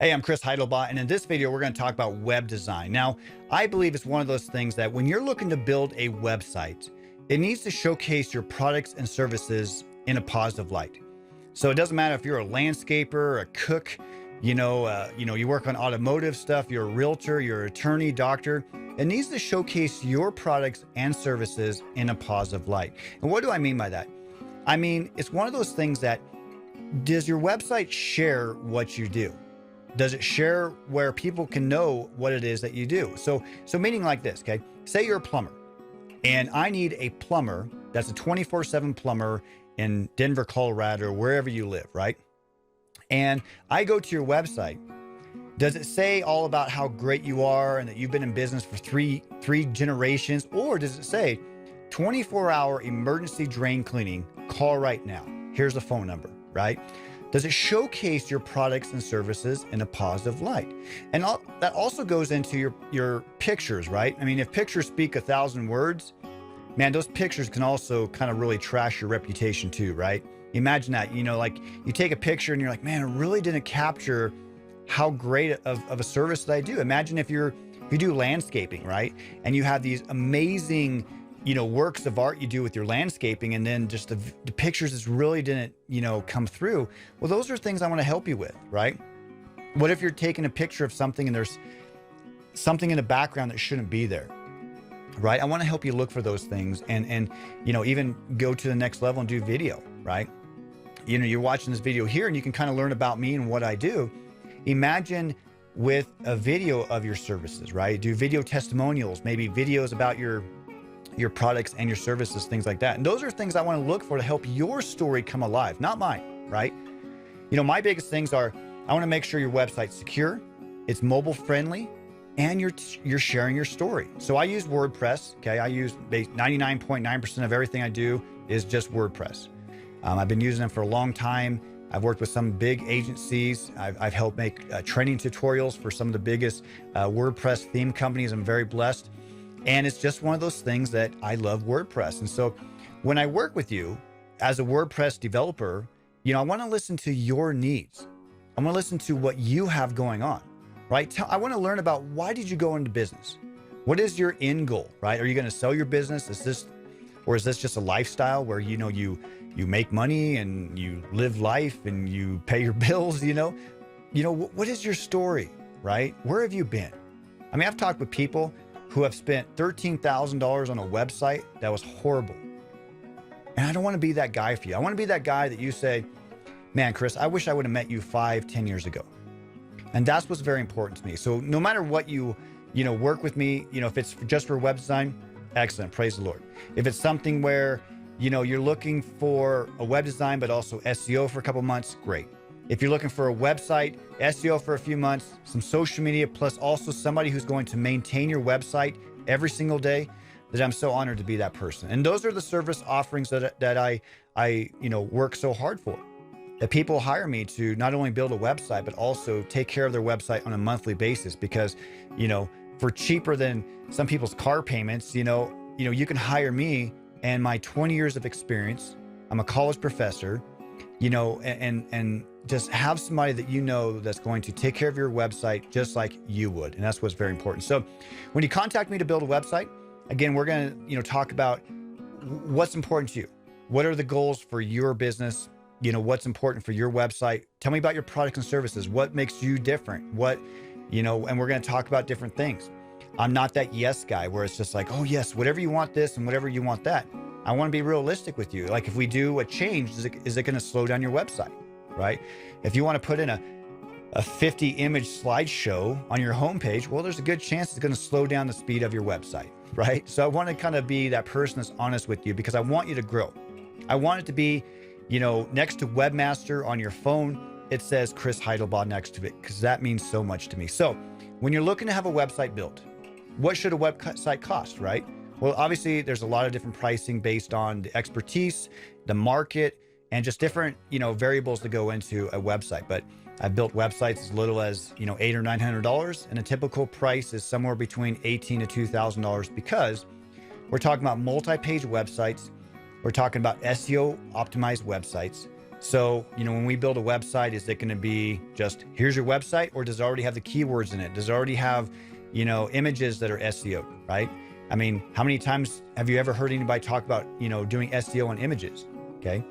Hey, I'm Chris Heidlebaugh, and in this video, we're going to talk about web design. Now, I believe it's one of those things that when you're looking to build a website, it needs to showcase your products and services in a positive light. So it doesn't matter if you're a landscaper, a cook, you work on automotive stuff, you're a realtor, you're an attorney, doctor. It needs to showcase your products and services in a positive light. And what do I mean by that? I mean, it's one of those things that, does your website share what you do? Does it share where people can know what it is that you do? So meaning like this, okay? Say you're a plumber and I need a plumber that's a 24/7 plumber in Denver, Colorado, or wherever you live, right? And I go to your website. Does it say all about how great you are and that you've been in business for three generations? Or does it say 24-hour emergency drain cleaning, call right now? Here's the phone number, right? Does it showcase your products and services in a positive light? And that also goes into your pictures, right? I mean, if pictures speak 1,000 words, man, those pictures can also kind of really trash your reputation too, right? Imagine that, like you take a picture and you're like, man, it really didn't capture how great of a service that I do. Imagine if you do landscaping, right? And you have these amazing works of art you do with your landscaping, and then just the pictures just really didn't, come through. Well, those are things I want to help you with, right? What if you're taking a picture of something and there's something in the background that shouldn't be there, right? I want to help you look for those things and even go to the next level and do video, right? You're watching this video here and you can kind of learn about me and what I do. Imagine with a video of your services, right? Do video testimonials, maybe videos about your products and your services, things like that. And those are things I want to look for to help your story come alive, not mine, right? My biggest things are, I want to make sure your website's secure, it's mobile friendly, and you're sharing your story. So I use WordPress, okay? I use 99.9% of everything I do is just WordPress. I've been using them for a long time. I've worked with some big agencies. I've helped make training tutorials for some of the biggest WordPress theme companies. I'm very blessed. And it's just one of those things that I love WordPress. And so when I work with you as a WordPress developer, I want to listen to your needs. I want to listen to what you have going on, right? I want to learn about, why did you go into business? What is your end goal, right? Are you going to sell your business? Is this just a lifestyle where, you make money and you live life and you pay your bills, what is your story, right? Where have you been? I mean, I've talked with people who have spent $13,000 on a website that was horrible. And I don't want to be that guy for you. I want to be that guy that you say, man, Chris, I wish I would have met you 5-10 years ago. And that's what's very important to me. So no matter what you work with me, if it's just for web design, excellent, praise the Lord. If it's something where, you're looking for a web design, but also SEO for a couple months, great. If you're looking for a website, SEO for a few months, some social media, plus also somebody who's going to maintain your website every single day, that I'm so honored to be that person. And those are the service offerings that I work so hard for. That people hire me to not only build a website, but also take care of their website on a monthly basis. Because, for cheaper than some people's car payments, you can hire me and my 20 years of experience. I'm a college professor, and just have somebody that that's going to take care of your website just like you would. And that's what's very important. So when you contact me to build a website, again, we're going to, talk about what's important to you. What are the goals for your business? What's important for your website? Tell me about your products and services. What makes you different? And we're going to talk about different things. I'm not that yes guy where it's just like, oh yes, whatever you want this and whatever you want that. I want to be realistic with you. Like, if we do a change, is it going to slow down your website, right? If you want to put in a 50 image slideshow on your homepage, well, there's a good chance it's going to slow down the speed of your website, right? So I want to kind of be that person that's honest with you, because I want you to grow. I want it to be, next to Webmaster on your phone, it says Chris Heidlebaugh next to it, because that means so much to me. So when you're looking to have a website built, what should a website cost, right? Well, obviously there's a lot of different pricing based on the expertise, the market, and just different, variables that go into a website. But I've built websites as little as, $800 or $900, and a typical price is somewhere between $1,800 to $2,000, because we're talking about multi-page websites. We're talking about SEO optimized websites. So, when we build a website, is it going to be just, here's your website, or does it already have the keywords in it? Does it already have, images that are SEO, right? I mean, how many times have you ever heard anybody talk about, doing SEO on images? Okay.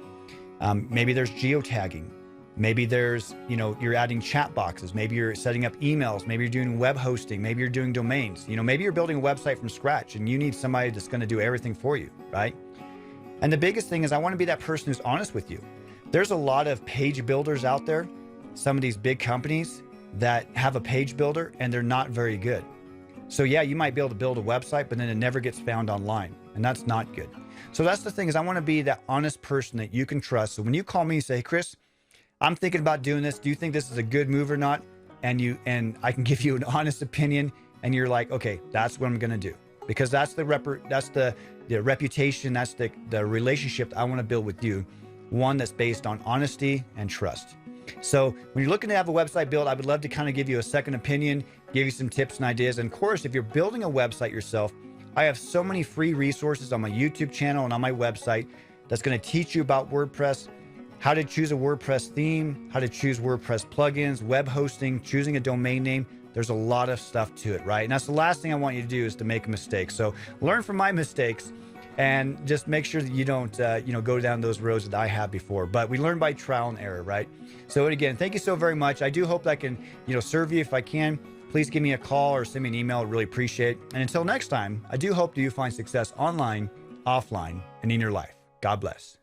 Maybe there's geotagging. Maybe there's, you're adding chat boxes. Maybe you're setting up emails. Maybe you're doing web hosting. Maybe you're doing domains. Maybe you're building a website from scratch and you need somebody that's going to do everything for you, right? And the biggest thing is I want to be that person who's honest with you. There's a lot of page builders out there, some of these big companies that have a page builder and they're not very good. So yeah, you might be able to build a website, but then it never gets found online, and that's not good. So that's the thing, is I want to be that honest person that you can trust. So when you call me and say, hey, Chris, I'm thinking about doing this. Do you think this is a good move or not? And I can give you an honest opinion, and you're like, okay, that's what I'm going to do, because that's the reputation, that's the relationship I want to build with you, one that's based on honesty and trust. So when you're looking to have a website built, I would love to kind of give you a second opinion, give you some tips and ideas. And of course, if you're building a website yourself, I have so many free resources on my YouTube channel and on my website that's going to teach you about WordPress, how to choose a WordPress theme, how to choose WordPress plugins, web hosting, choosing a domain name. There's a lot of stuff to it, right? And that's the last thing I want you to do, is to make a mistake. So learn from my mistakes and just make sure that you don't, go down those roads that I have before. But we learn by trial and error, right? So again, thank you so very much. I do hope that I can, serve you. If I can, please give me a call or send me an email. I'd really appreciate it. And until next time, I do hope that you find success online, offline, and in your life. God bless.